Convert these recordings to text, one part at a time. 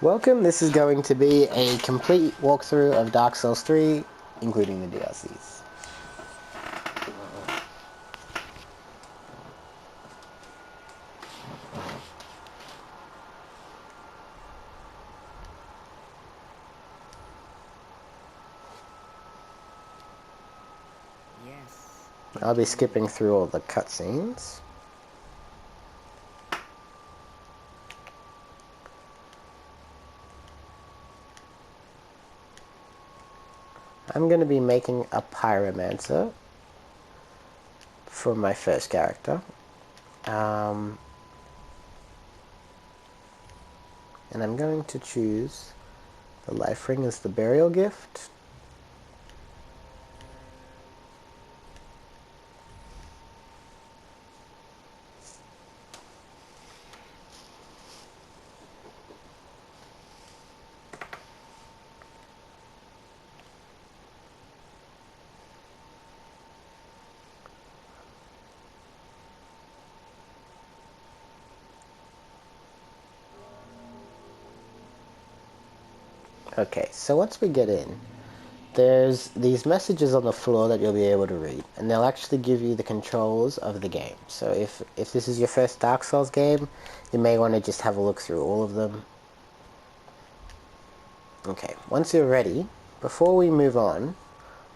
Welcome, this is going to be a complete walkthrough of Dark Souls 3, including the DLCs. Yes. I'll be skipping through all the cutscenes. I'm going to be making a Pyromancer for my first character. And I'm going to choose the Life Ring as the burial gift. Okay, so once we get in, there's these messages on the floor that you'll be able to read, and they'll actually give you the controls of the game. So if this is your first Dark Souls game, you may want to just have a look through all of them. Okay, once you're ready, before we move on,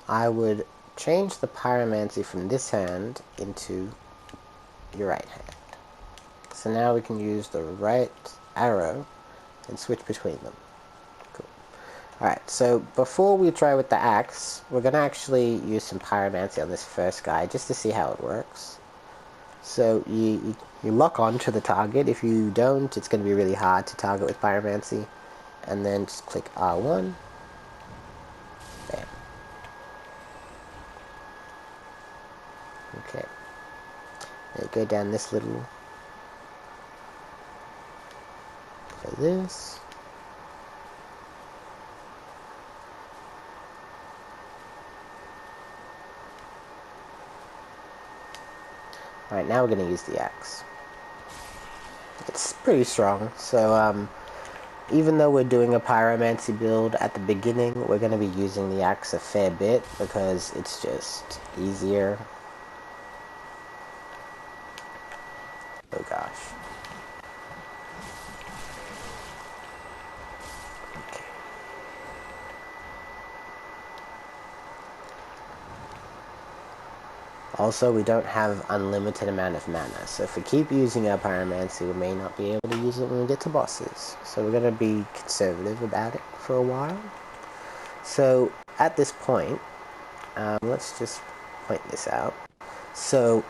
I would change the Pyromancy from this hand into your right hand. So now we can use the right arrow and switch between them. Cool. Alright, so before we try with the axe, we're going to actually use some Pyromancy on this first guy just to see how it works. So you lock on to the target. If you don't, it's going to be really hard to target with Pyromancy. And then just click R1. Bam. Okay. Now go down this little for this. Alright, now we're going to use the axe. It's pretty strong, so even though we're doing a Pyromancy build at the beginning, we're going to be using the axe a fair bit because it's just easier. Oh gosh. Okay. Also, we don't have unlimited amount of mana, so if we keep using our Pyromancy, we may not be able to use it when we get to bosses. So we're going to be conservative about it for a while. So at this point, let's just point this out. So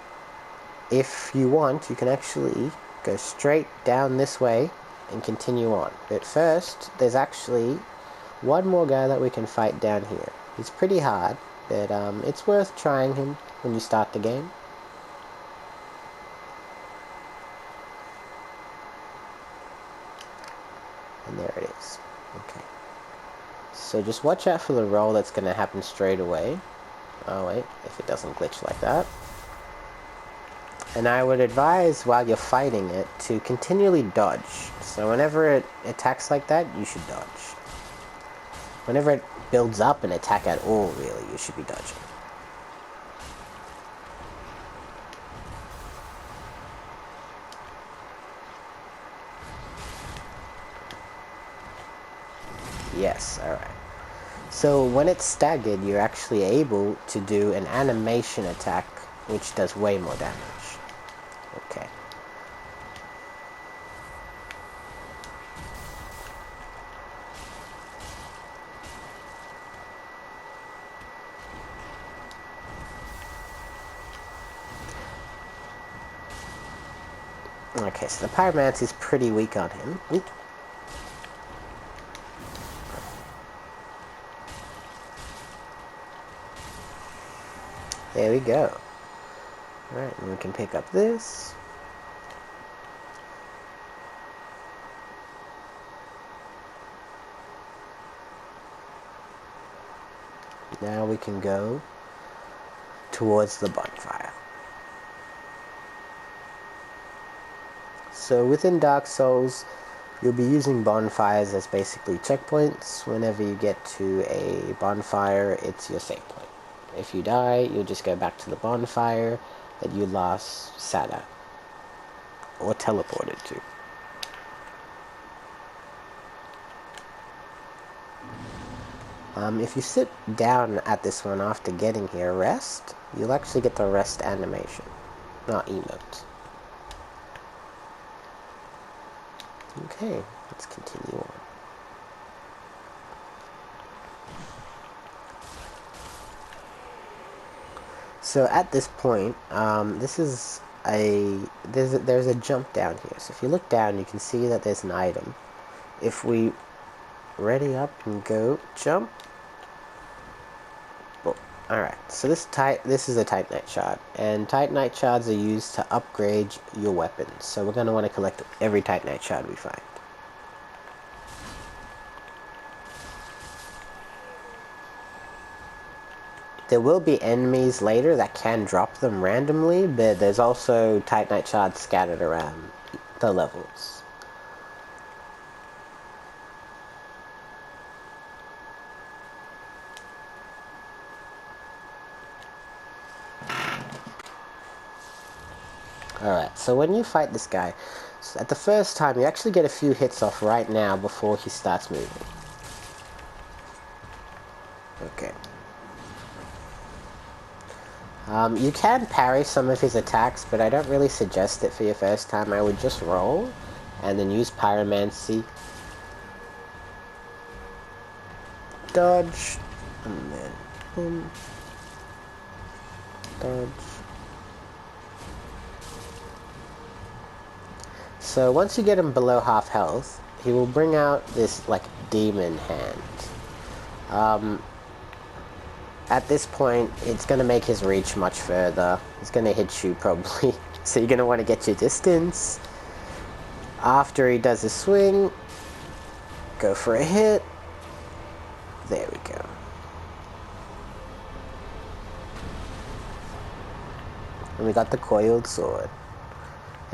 if you want, you can actually go straight down this way and continue on. But first, there's actually one more guy that we can fight down here. He's pretty hard, but it's worth trying him when you start the game. And there it is. Okay. So just watch out for the roll that's going to happen straight away. Oh wait, if it doesn't glitch like that. And I would advise, while you're fighting it, to continually dodge. So whenever it attacks like that, you should dodge. Whenever it builds up an attack at all, really, you should be dodging. Yes, alright. So when it's staggered, you're actually able to do an animation attack, which does way more damage. Okay. Okay, so the Pyromancer is pretty weak on him. Ooh. There we go. Alright, and we can pick up this. Now we can go towards the bonfire. So within Dark Souls, You'll be using bonfires as basically checkpoints. Whenever you get to a bonfire, it's your save point. If you die, you'll just go back to the bonfire that you last sat at or teleported to. If you sit down at this one after getting here, rest, you'll actually get the rest animation, not emote. Okay, let's continue on. So at this point, there's a jump down here. So if you look down, you can see that there's an item. If we ready up and go jump. Oh, alright, so this is a Titanite shard, and Titanite shards are used to upgrade your weapons. So we're going to want to collect every Titanite shard we find. There will be enemies later that can drop them randomly, but there's also Titanite shards scattered around the levels. Alright, so when you fight this guy, at the first time you actually get a few hits off right now before he starts moving. Okay. You can parry some of his attacks, but I don't really suggest it for your first time. I would just roll, and then use Pyromancer. Dodge, and then boom. Dodge. So once you get him below half health, he will bring out this, like, demon hand. At this point, it's going to make his reach much further. He's going to hit you, probably. So you're going to want to get your distance. After he does his swing, go for a hit. There we go. And we got the coiled sword.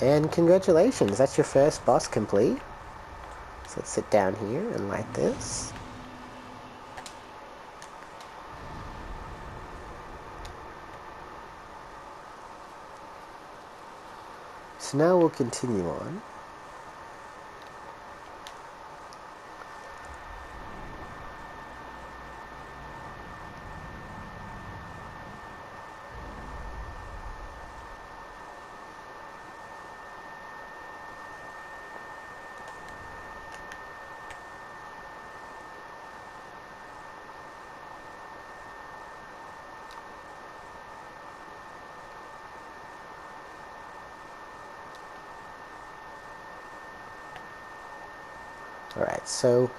And congratulations, that's your first boss complete. So let's sit down here and light this. So now we'll continue on. Alright, so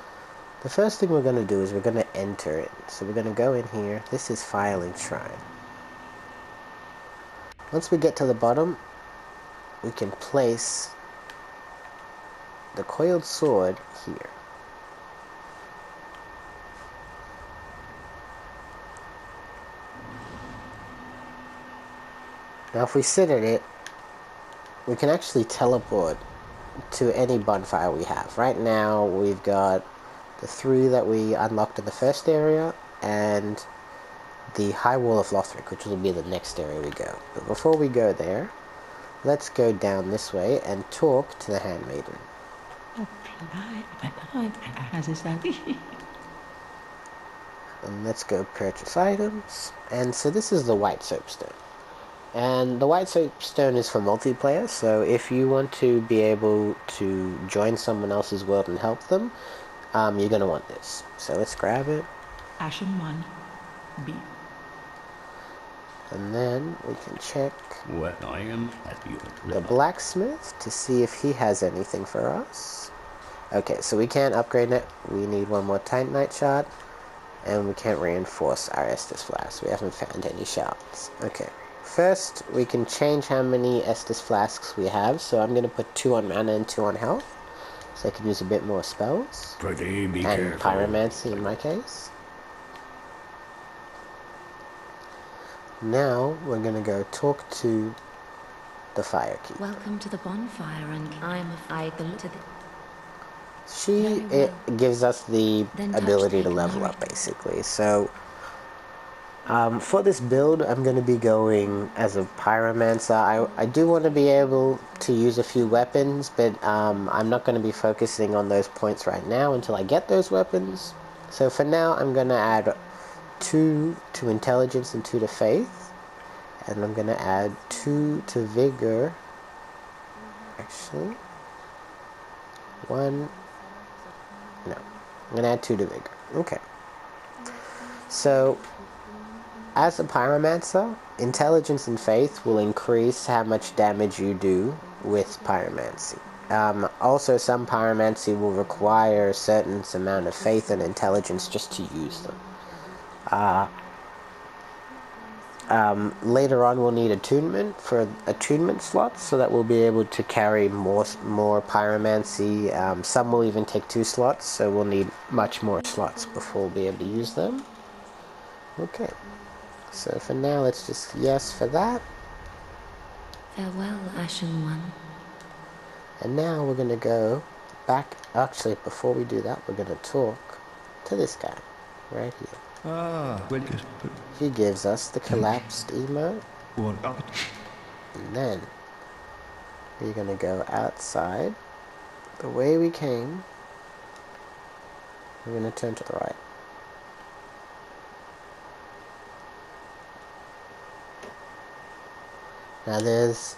the first thing we're going to do is we're going to enter it. So we're going to go in here. This is Firelink Shrine. Once we get to the bottom, we can place the coiled sword here. Now if we sit at it, we can actually teleport to any bonfire we have. Right now we've got the 3 that we unlocked in the first area and the High Wall of Lothric, which will be the next area we go. But before we go there, let's go down this way and talk to the handmaiden. And let's go purchase items. And so this is the white soapstone. And the white soapstone is for multiplayer, so if you want to be able to join someone else's world and help them, you're going to want this. So let's grab it. Ashen 1, B. And then we can check Well, I am at your the blacksmith to see if he has anything for us. Okay, so we can't upgrade it. We need one more Titanite shard. And we can't reinforce our Estus flasks. We haven't found any shards. Okay. First, we can change how many Estus flasks we have. So I'm going to put 2 on mana and 2 on health. So I can use a bit more spells. Pretty be And careful. Pyromancer in my case. Now, we're going to go talk to the Firekeeper. Welcome to the bonfire, and I'm a fighter to the... it gives us the Then touch ability the to level ignoring. up, basically. So, for this build, I'm going to be going as a Pyromancer. I do want to be able to use a few weapons, but I'm not going to be focusing on those points right now until I get those weapons. So for now, I'm going to add 2 to Intelligence and 2 to Faith. And I'm going to add 2 to Vigor. Actually, 1... No. I'm going to add 2 to Vigor. Okay. So, as a Pyromancer, Intelligence and Faith will increase how much damage you do with Pyromancy. Also, some Pyromancy will require a certain amount of Faith and Intelligence just to use them. Later on, we'll need attunement for attunement slots, so that we'll be able to carry more Pyromancy. Some will even take 2 slots, so we'll need much more slots before we'll be able to use them. Okay. So for now, let's just yes for that. Farewell, Ashen One. And now we're going to go back. Actually, before we do that, we're going to talk to this guy right here. Well, just put He gives us the collapsed emote. one up. And then we're going to go outside the way we came. We're going to turn to the right. Now there's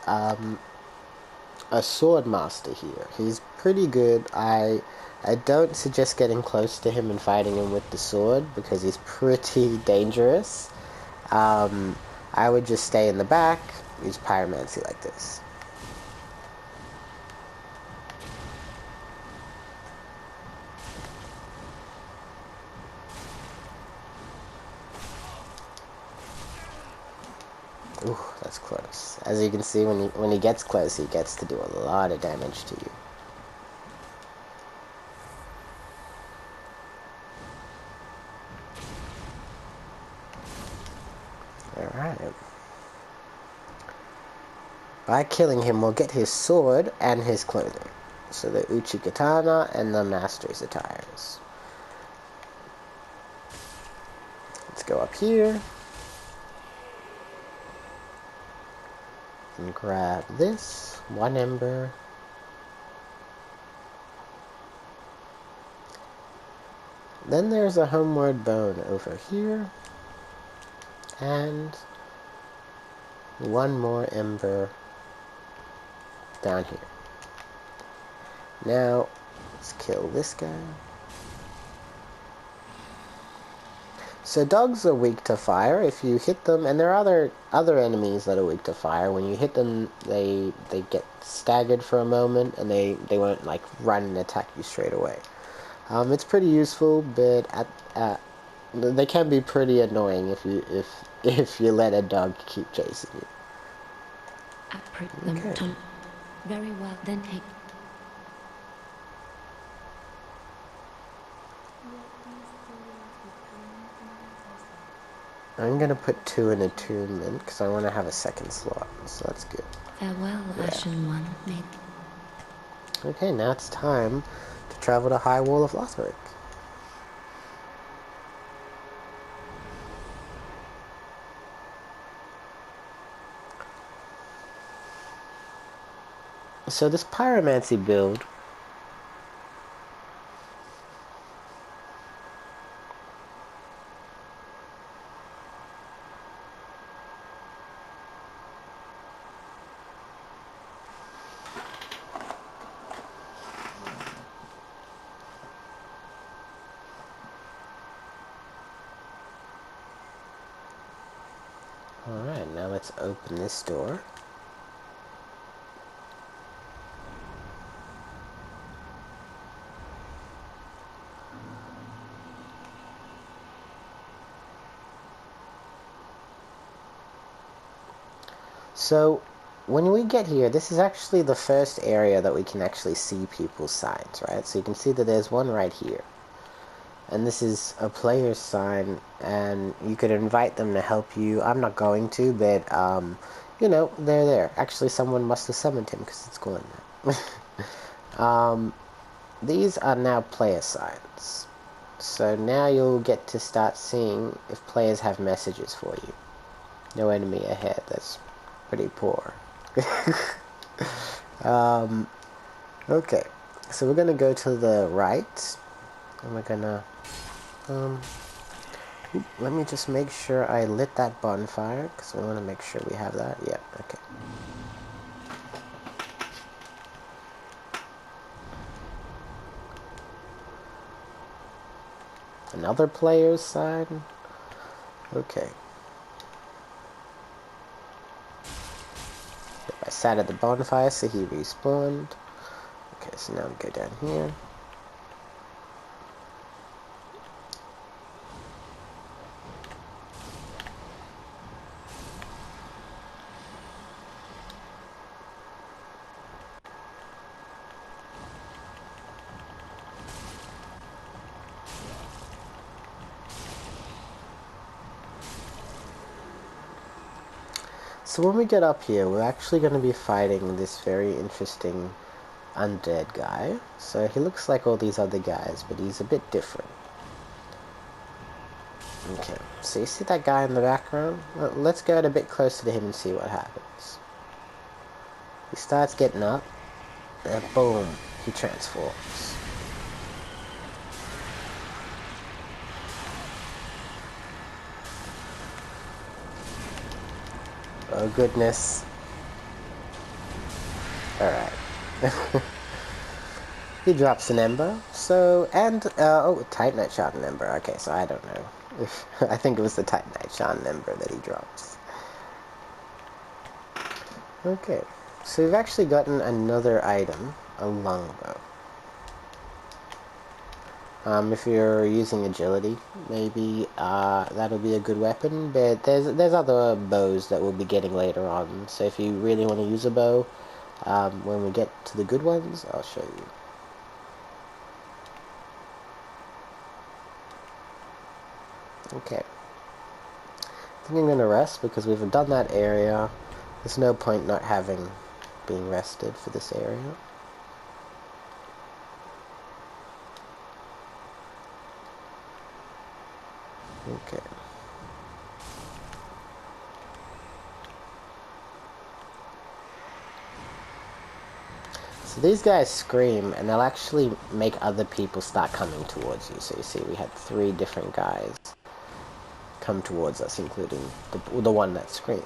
a sword master here. He's pretty good. I don't suggest getting close to him and fighting him with the sword because he's pretty dangerous. I would just stay in the back, use Pyromancy like this. Ooh, that's close. As you can see, when he gets close, he gets to do a lot of damage to you. Alright. By killing him, we'll get his sword and his clothing. So the Uchi Katana and the Master's attires. Let's go up here. And grab this. 1 ember. Then there's a homeward bone over here. And 1 more ember down here. Now, let's kill this guy. So dogs are weak to fire. If you hit them, and there are other enemies that are weak to fire. When you hit them, they get staggered for a moment, and they won't like run and attack you straight away. It's pretty useful, but they can be pretty annoying if you let a dog keep chasing you. Okay. Very well, then take. I'm gonna put 2 in attunement because I want to have a 2nd slot, so that's good. Farewell, Ashen One. Make. Okay, now it's time to travel to High Wall of Lothric. So this Pyromancy build Alright, now let's open this door. So, when we get here, this is actually the first area that we can actually see people's signs, right? So you can see that there's one right here. And this is a player's sign, and you could invite them to help you. I'm not going to, but, you know, they're there. Actually, someone must have summoned him, because it's going there. these are now player signs. So now you'll get to start seeing if players have messages for you. No enemy ahead. That's pretty poor. Okay, so we're gonna go to the right, and we're gonna let me just make sure I lit that bonfire, because we want to make sure we have that. Yeah, okay. Another player's side? Okay. I sat at the bonfire, so he respawned. Okay, so now we go down here. So when we get up here, we're actually going to be fighting this very interesting undead guy. So he looks like all these other guys, but he's a bit different. Okay, so you see that guy in the background? Well, let's get a bit closer to him and see what happens. He starts getting up, and boom, he transforms. Oh goodness. Alright. He drops an ember, so, and, oh, Titanite shot and ember. Okay, so I don't know. I think it was the Titanite shot and ember that he drops. Okay, so we've actually gotten another item, a longbow. If you're using agility, maybe that'll be a good weapon, but there's other bows that we'll be getting later on, so if you really want to use a bow, when we get to the good ones, I'll show you. Okay. I think I'm going to rest because we've done that area. There's no point not being rested for this area. Okay. So these guys scream, and they'll actually make other people start coming towards you. So you see we had 3 different guys come towards us, including the one that screamed.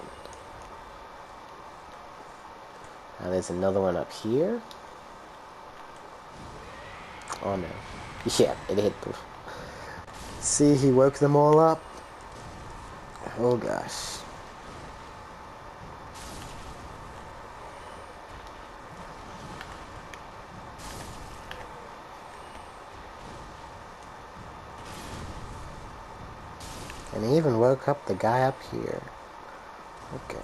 Now there's another one up here. Oh no. Yeah, it hit them. See, he woke them all up. Oh gosh. And he even woke up the guy up here. Okay.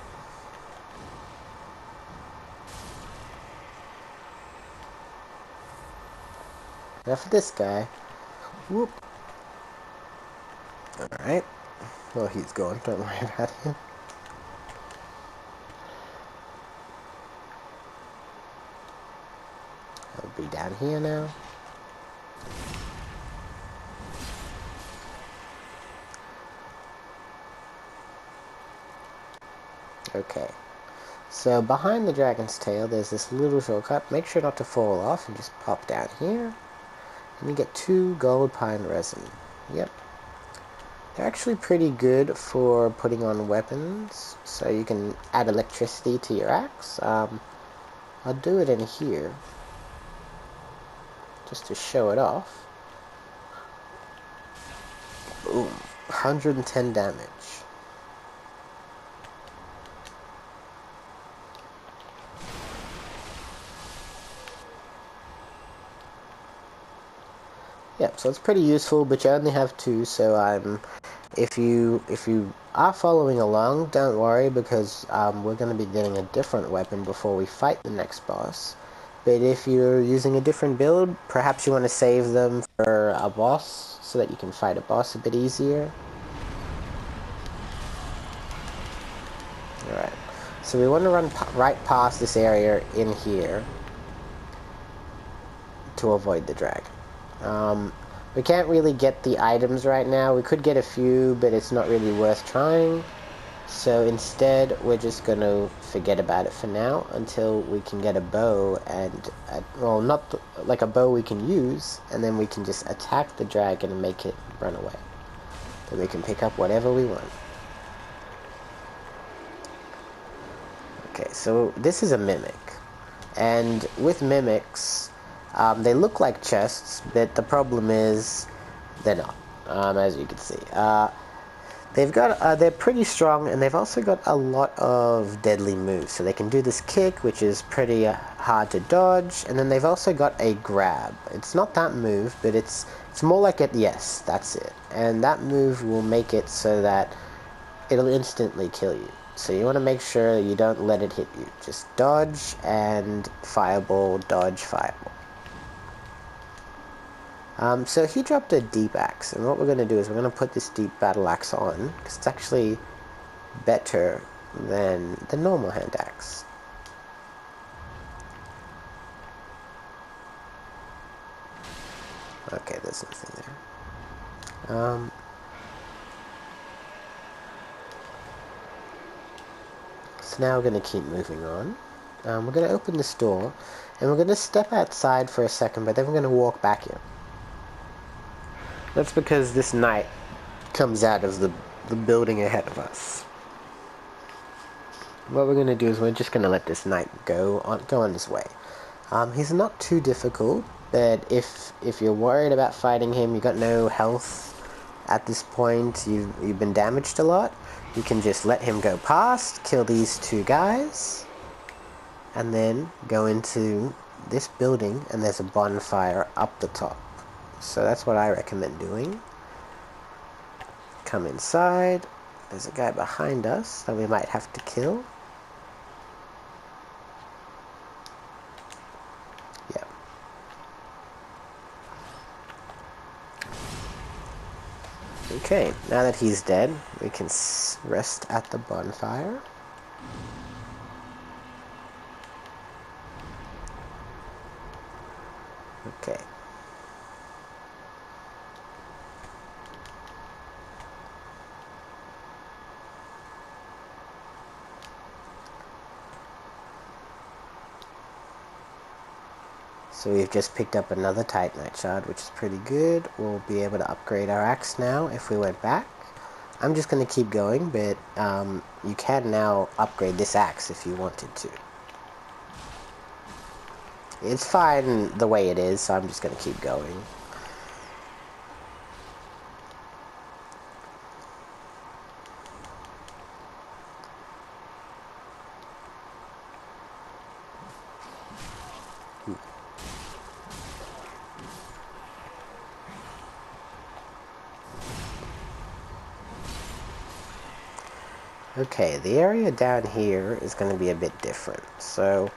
Now for this guy. Whoop. Alright. Well, he's gone. Don't worry about him. I'll be down here now. Okay. So behind the dragon's tail, there's this little shortcut. Make sure not to fall off and just pop down here. And you get 2 gold pine resin. Yep. They're actually pretty good for putting on weapons, so you can add electricity to your axe. I'll do it in here, just to show it off. Boom. 110 damage. Yep, so it's pretty useful, but you only have 2, so if you are following along, don't worry, because we're going to be getting a different weapon before we fight the next boss. But if you're using a different build, perhaps you want to save them for a boss, so that you can fight a boss a bit easier. Alright, so we want to run right past this area in here to avoid the dragon. We can't really get the items right now. We could get a few, but it's not really worth trying. So instead, we're just going to forget about it for now until we can get a bow and, well, not like a bow we can use, and then we can just attack the dragon and make it run away. Then we can pick up whatever we want. Okay, so this is a mimic. And with mimics, they look like chests, but the problem is they're not, as you can see. They're pretty strong, and they've also got a lot of deadly moves. So they can do this kick, which is pretty hard to dodge, and then they've also got a grab. It's not that move, but it's more like it. Yes, that's it. And that move will make it so that it'll instantly kill you. So you want to make sure you don't let it hit you. Just dodge and fireball, dodge, fireball. So he dropped a deep axe, and what we're going to do is we're going to put this deep battle axe on, because it's actually better than the normal hand axe. Okay, there's nothing there. So now we're going to keep moving on. We're going to open this door, and we're going to step outside for a second, but then we're going to walk back in. That's because this knight comes out of the building ahead of us. What we're going to do is we're just going to let this knight go on his way. He's not too difficult, but if you're worried about fighting him, you've got no health at this point, you've been damaged a lot, you can just let him go past, kill these two guys, and then go into this building, and there's a bonfire up the top. So that's what I recommend doing. Come inside. There's a guy behind us that we might have to kill. Yeah. Okay, now that he's dead, we can rest at the bonfire. Okay. So we've just picked up another Titanite shard, which is pretty good. We'll be able to upgrade our axe now if we went back. I'm just going to keep going, but you can now upgrade this axe if you wanted to. It's fine the way it is, so I'm just going to keep going. Okay, the area down here is going to be a bit different. So,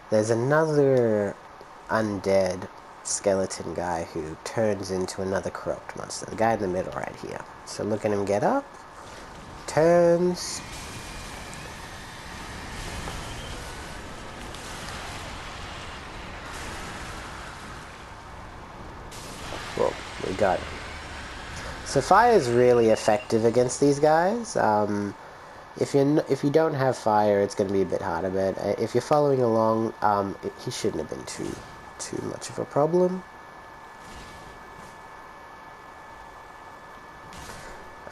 there's another undead skeleton guy who turns into another corrupt monster. The guy in the middle right here. So look at him get up, turns. Well, we got him. So fire is really effective against these guys. If you don't have fire, it's going to be a bit harder, but if you're following along, he shouldn't have been too much of a problem.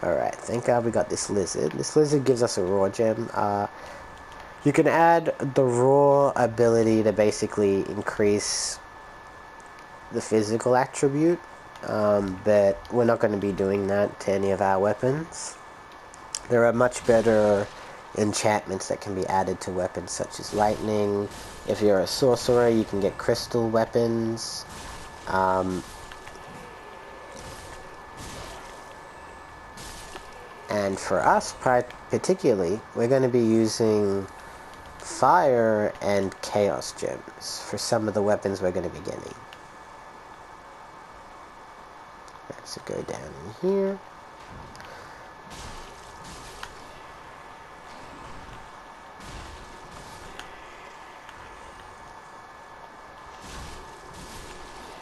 Alright, thank God we got this lizard. This lizard gives us a raw gem. You can add the raw ability to basically increase the physical attribute, but we're not going to be doing that to any of our weapons. There are much better enchantments that can be added to weapons, such as lightning. If you're a sorcerer, you can get crystal weapons. And for us, particularly, we're going to be using fire and chaos gems for some of the weapons we're going to be getting. So go down in here.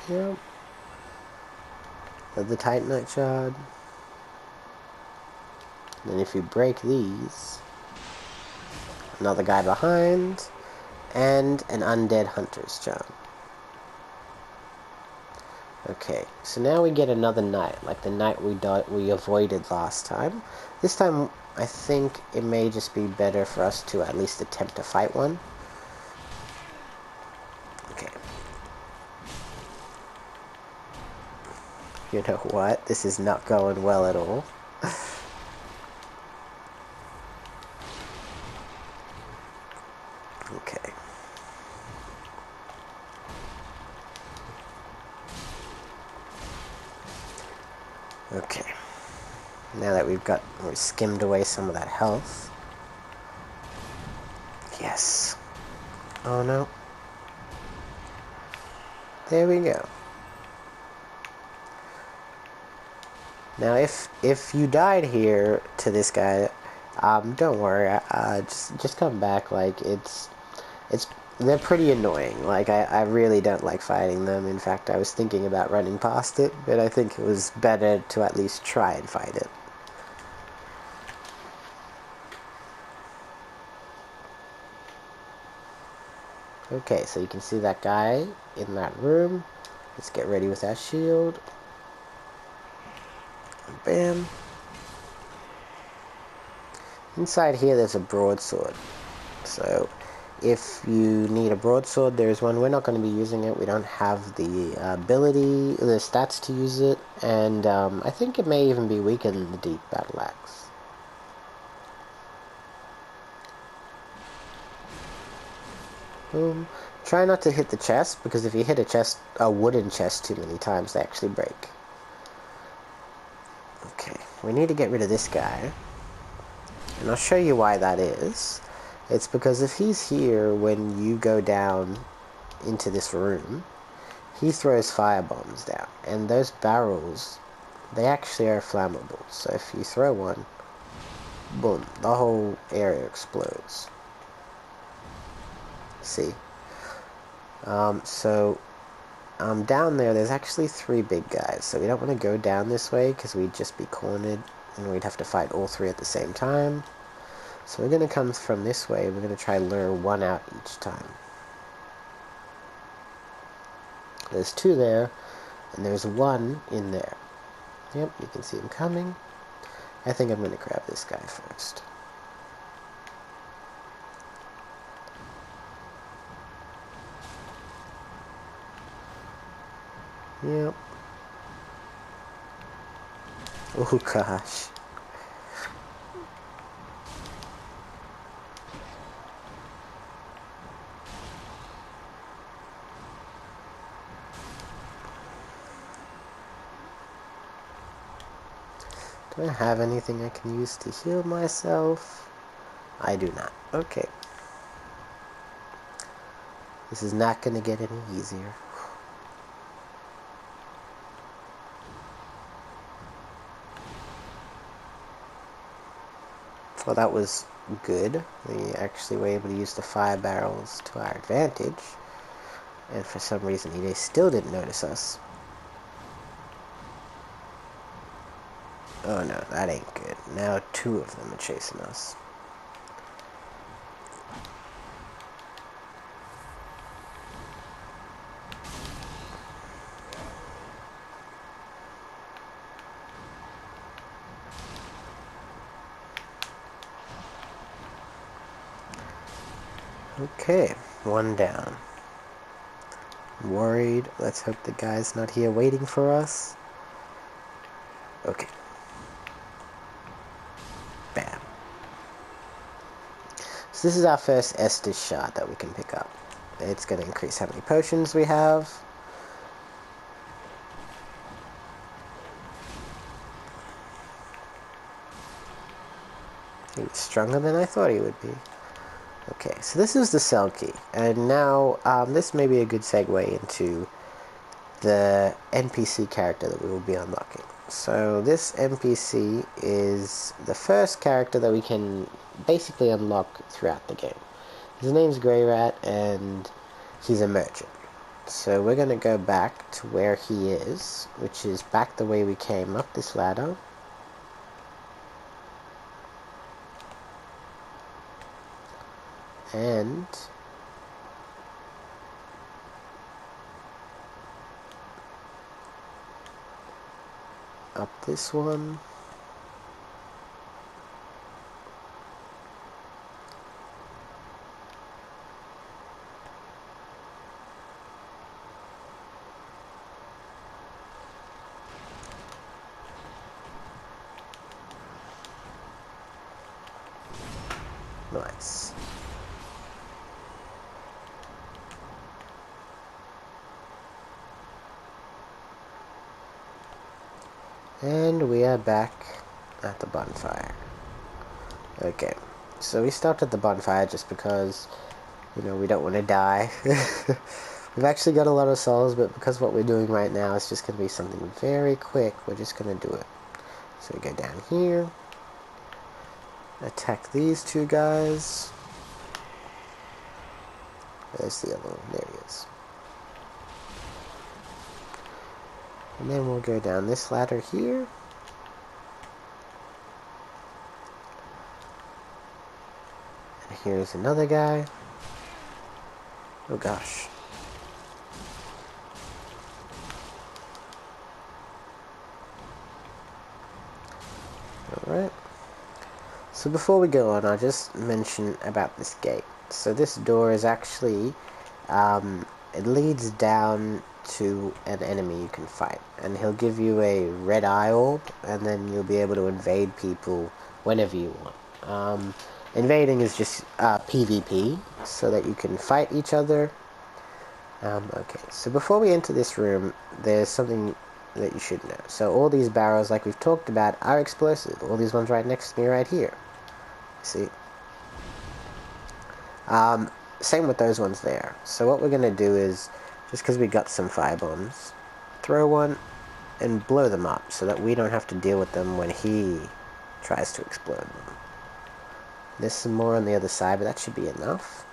Yep. Of the Titanite shard. And if you break these, another guy behind, and an undead hunter's charm. Okay, so now we get another knight, like the knight we avoided last time. This time, I think it may just be better for us to at least attempt to fight one. Okay. You know what? This is not going well at all. Okay. Okay. Now that we've skimmed away some of that health. Yes. Oh no. There we go. Now if you died here to this guy, don't worry. Just come back. Like they're pretty annoying. Like I really don't like fighting them. In fact, I was thinking about running past it, but I think it was better to at least try and fight it. Okay, so you can see that guy in that room. Let's get ready with our shield. Bam. Inside here there's a broadsword. So if you need a broadsword, there's one. We're not going to be using it. We don't have the ability, the stats to use it. And I think it may even be weaker than the deep battle axe. Boom. Try not to hit the chest, because if you hit a wooden chest too many times, they actually break. Okay, we need to get rid of this guy. And I'll show you why that is. It's because if he's here when you go down into this room, he throws fire bombs down. And those barrels, they actually are flammable. So if you throw one, boom, the whole area explodes. See? Down there's actually 3 big guys, so we don't want to go down this way because we'd just be cornered and we'd have to fight all 3 at the same time. So we're going to come from this way, we're going to try and lure 1 out each time. There's 2 there, and there's 1 in there. Yep, you can see him coming. I think I'm going to grab this guy first. Yep. Oh gosh. Do I have anything I can use to heal myself? I do not. Okay. This is not going to get any easier. Well, that was good. We actually were able to use the fire barrels to our advantage. And for some reason, they still didn't notice us. Oh no, that ain't good. Now 2 of them are chasing us. Okay, 1 down. Worried. Let's hope the guy's not here waiting for us. Okay. Bam. So this is our first Estus shard that we can pick up. It's going to increase how many potions we have. He was stronger than I thought he would be. Okay, so this is the cell key, and now this may be a good segue into the NPC character that we will be unlocking. So this NPC is the first character that we can basically unlock throughout the game. His name's Grey Rat, and he's a merchant. So we're going to go back to where he is, which is back the way we came up this ladder. And up this one. Nice. And we are back at the bonfire. Okay, so we stopped at the bonfire just because, you know, we don't want to die. We've actually got a lot of souls, but because what we're doing right now is just going to be something very quick, we're just going to do it. So we go down here, attack these two guys. There's the other one, there he is. And then we'll go down this ladder here. And here's another guy. Oh gosh. Alright. So before we go on, I'll just mention about this gate. So this door is actually, it leads down to an enemy you can fight, and he'll give you a red eye orb, and then you'll be able to invade people whenever you want. Invading is just PvP, so that you can fight each other. Okay, so before we enter this room, there's something that you should know. So all these barrels, like we've talked about, are explosive. All these ones right next to me right here. See? Same with those ones there. So what we're going to do is, just because we got some fire bombs, throw one and blow them up so that we don't have to deal with them when he tries to explode them. There's some more on the other side, but that should be enough.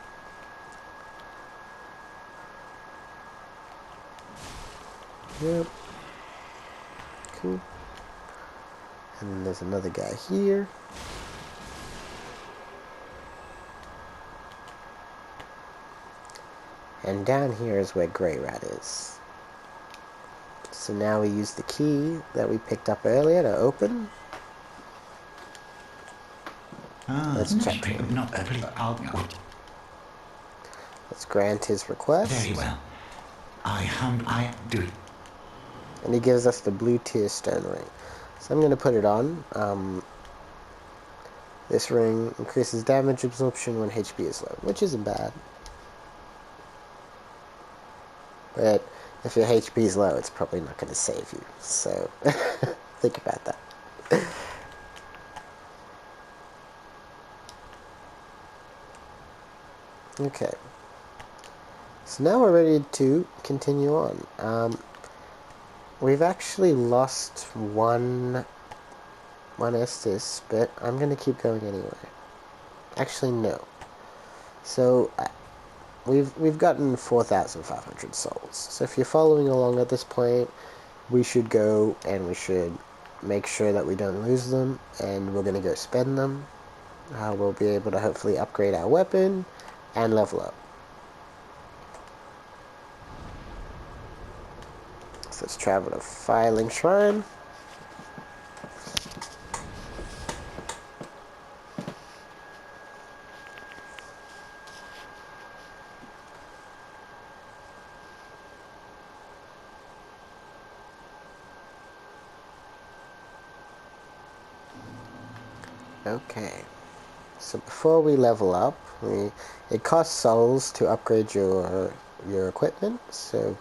Yep. Cool. And then there's another guy here. And down here is where Grey Rat is. So now we use the key that we picked up earlier to open. Let's check him. Let's grant his request. Very well. I do it. And he gives us the blue tier stone ring. So I'm going to put it on. This ring increases damage absorption when HP is low, which isn't bad. But if your HP is low, it's probably not going to save you. So think about that. Okay. So now we're ready to continue on. We've actually lost one Estus, but I'm going to keep going anyway. Actually, no. So we've gotten 4,500 souls. So if you're following along at this point, we should go and we should make sure that we don't lose them, and we're going to go spend them. We'll be able to hopefully upgrade our weapon and level up. So let's travel to Firelink Shrine. Okay, so before we level up, it costs souls to upgrade your equipment, so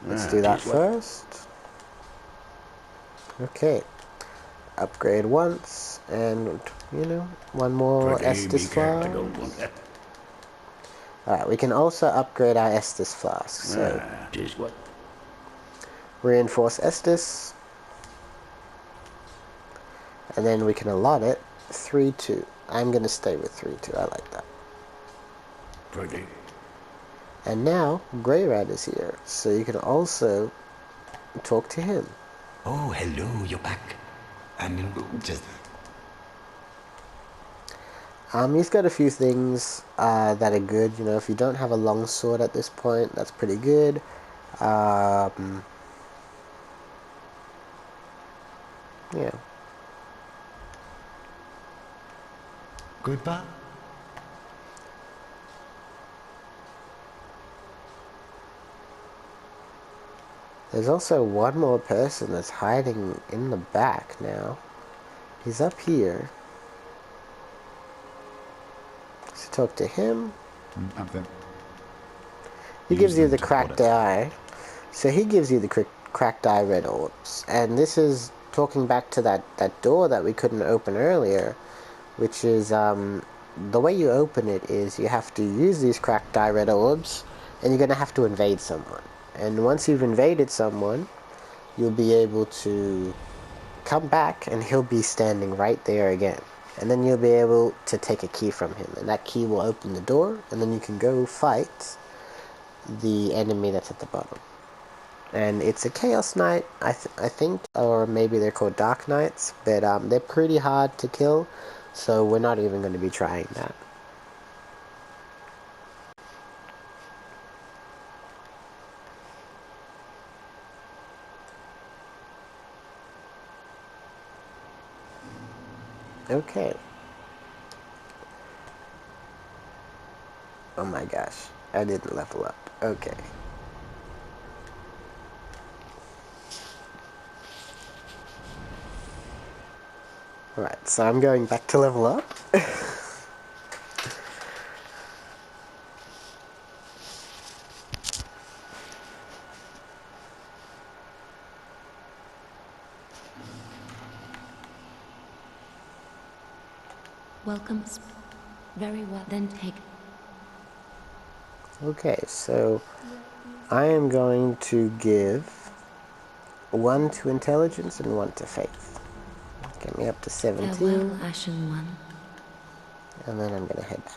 let's do that first. Okay, upgrade once, and you know, one more Estus flask. Alright, we can also upgrade our Estus flask, so reinforce Estus, and then we can allot it 3-2. I'm going to stay with 3-2. I like that. And now Grey Rat is here, so you can also talk to him. Oh, hello, you're back. And just He's got a few things that are good. You know, if you don't have a long sword at this point, that's pretty good. Yeah. goodbye. There's also one more person that's hiding in the back now. He's up here. So talk to him. Nothing. He Use gives you them the to cracked order. eye. So he gives you the cracked eye red orbs. And this is talking back to that door that we couldn't open earlier, which is, the way you open it is you have to use these cracked eye red orbs, and you're going to have to invade someone. And once you've invaded someone, you'll be able to come back and he'll be standing right there again. And then you'll be able to take a key from him, and that key will open the door, and then you can go fight the enemy that's at the bottom. And it's a Chaos Knight, I think, or maybe they're called Dark Knights, but they're pretty hard to kill, so we're not even going to be trying that. Okay. Oh my gosh, I didn't level up. Okay. Right, so I'm going back to level up. Welcome. Very well. Then take. Okay, so I am going to give 1 to intelligence and 1 to faith. Get me up to 17, Farewell, Ashen One. and then I'm going to head back.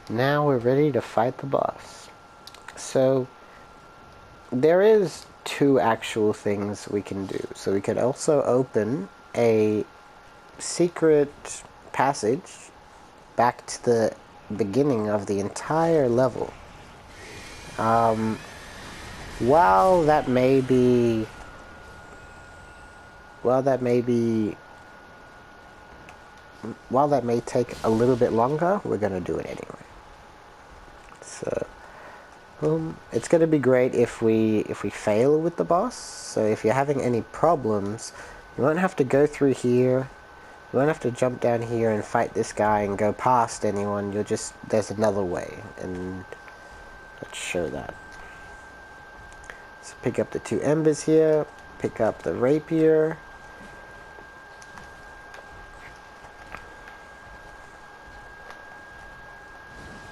Now we're ready to fight the boss. So there is 2 actual things we can do. So we could also open a secret passage back to the beginning of the entire level. While that may be while that may be while that may take a little bit longer, we're gonna do it anyway. So it's going to be great if we fail with the boss. So if you're having any problems, you won't have to go through here. You won't have to jump down here and fight this guy and go past anyone. You'll just, there's another way, and let's show that. So pick up the 2 embers here, pick up the rapier.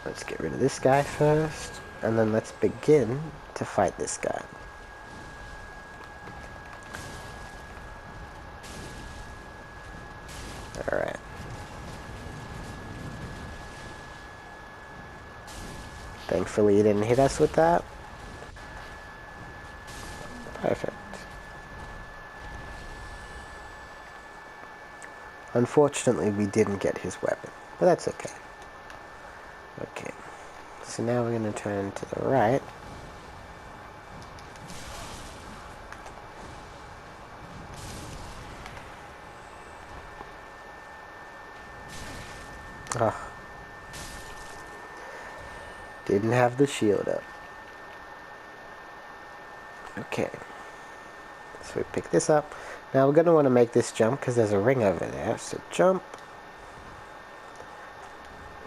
Let's get rid of this guy first, and then let's begin to fight this guy. Alright. Thankfully, he didn't hit us with that. Perfect. Unfortunately, we didn't get his weapon, but that's okay. Okay, so now we're going to turn to the right. Oh. Didn't have the shield up. Okay. So So we pick this up. Now we're going to want to make this jump because there's a ring over there. So jump.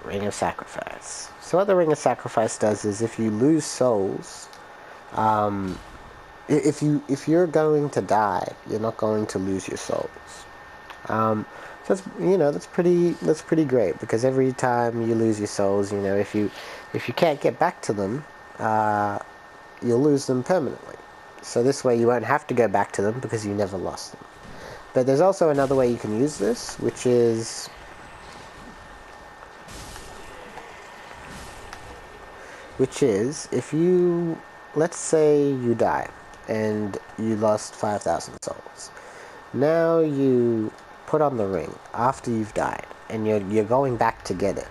Ring of Sacrifice. So what the Ring of Sacrifice does is if you lose souls, if you're going to die, you're not going to lose your souls. So that's, that's pretty great, because every time you lose your souls, if you can't get back to them, you'll lose them permanently. So this way you won't have to go back to them because you never lost them. But there's also another way you can use this, which is if you, let's say you die and you lost 5,000 souls. Now you put on the ring after you've died, and you're going back to get it.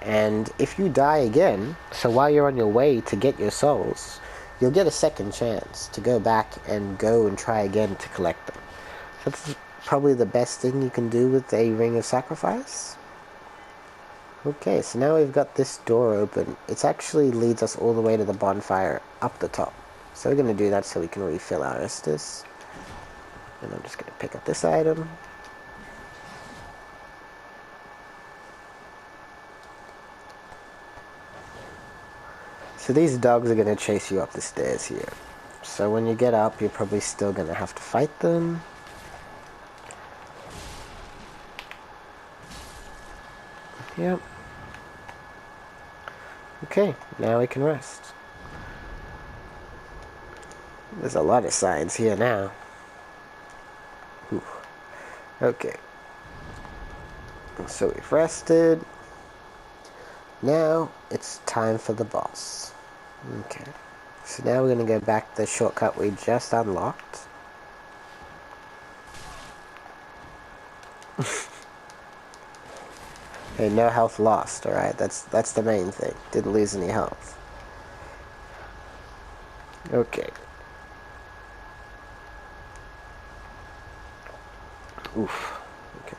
And if you die again, so while you're on your way to get your souls, you'll get a second chance to go back and try again to collect them. So that's probably the best thing you can do with a Ring of Sacrifice. Okay, so now we've got this door open. It actually leads us all the way to the bonfire up the top. So we're going to do that so we can refill our Estus. And I'm just going to pick up this item. So these dogs are going to chase you up the stairs here. So when you get up, you're probably still going to have to fight them. Yep. Okay, now we can rest. There's a lot of signs here now. Whew. Okay. So we've rested. Now it's time for the boss. Okay. So now we're going to go back to the shortcut we just unlocked. Hey, no health lost, alright? That's the main thing. Didn't lose any health. Okay. Oof. Okay.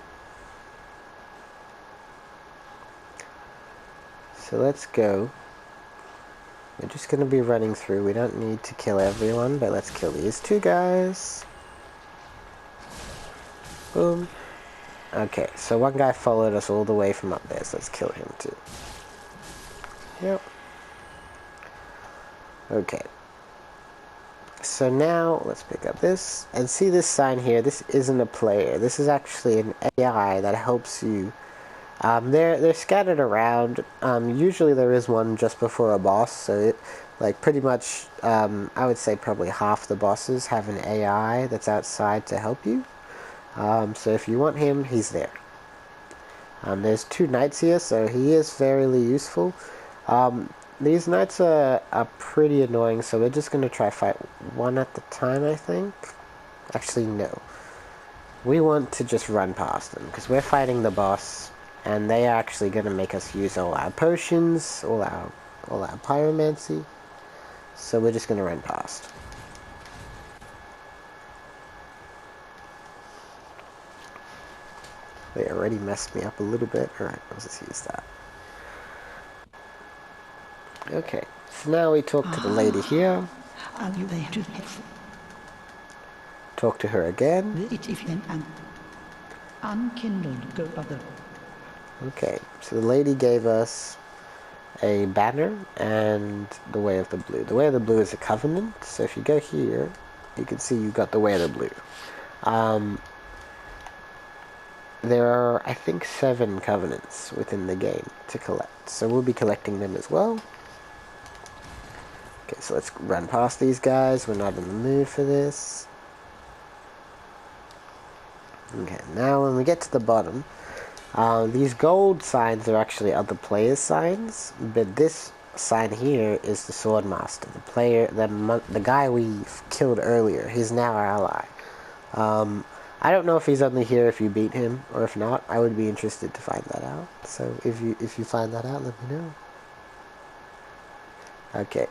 So let's go. We're just going to be running through. We don't need to kill everyone, but let's kill these two guys. Boom. Okay, so one guy followed us all the way from up there, so let's kill him too. Yep. Okay. So now, let's pick up this, and see this sign here. This isn't a player. This is actually an AI that helps you. They're scattered around. Usually there is one just before a boss, so pretty much, I would say probably half the bosses have an AI that's outside to help you. So if you want him, he's there. There's two knights here, so he is fairly useful. These knights are pretty annoying, so we're just going to try fight one at the time, I think. Actually, no. We want to just run past them, because we're fighting the boss, and they are actually going to make us use all our potions, all our pyromancy. So we're just going to run past. They already messed me up a little bit. Alright, let's just use that. Okay, so now we talk to the lady here. Are you there to Talk to her again. unkindled go other? Okay, so the lady gave us a banner and the Way of the Blue. The Way of the Blue is a covenant, so if you go here, you can see you've got the Way of the Blue. There are, I think, 7 covenants within the game to collect, so we'll be collecting them as well. Okay, so let's run past these guys. We're not in the mood for this. Okay, now when we get to the bottom, these gold signs are actually other players' signs, but this sign here is the Sword Master, the player, the guy we killed earlier. He's now our ally. I don't know if he's only here if you beat him, or if not. I would be interested to find that out. So if you find that out, let me know. Okay,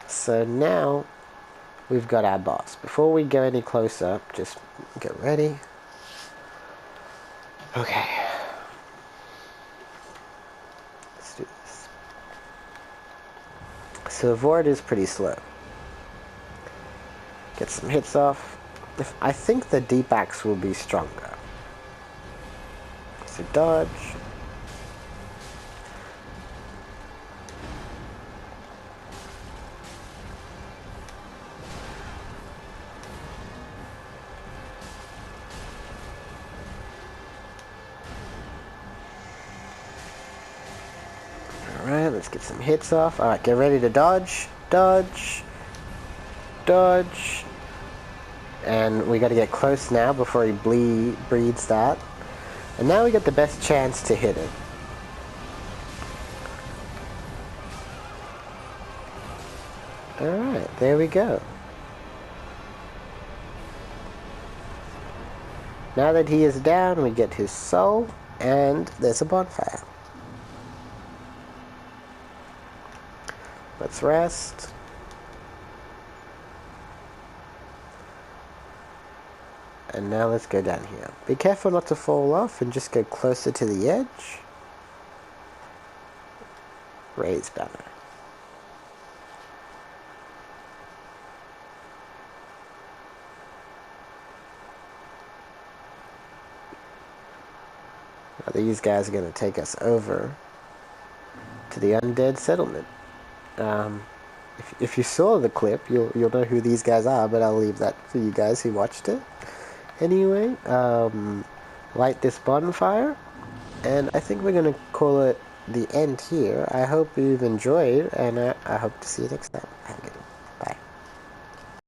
so now we've got our boss. Before we go any closer, just get ready. Okay. Let's do this. So Vord is pretty slow. Get some hits off. I think the deep axe will be stronger. So dodge. Alright, let's get some hits off. Alright, get ready to dodge. Dodge. Dodge. And we gotta get close now before he breeds that. And now we got the best chance to hit it. Alright, there we go. Now that he is down, we get his soul, and there's a bonfire. Let's rest. And now let's go down here. Be careful not to fall off and just go closer to the edge. Raise banner. Now these guys are going to take us over to the undead settlement. If you saw the clip, you'll know who these guys are, but I'll leave that for you guys who watched it. Anyway, light this bonfire, and I think we're going to call it the end here. I hope you've enjoyed, and I hope to see you next time. Have a good one.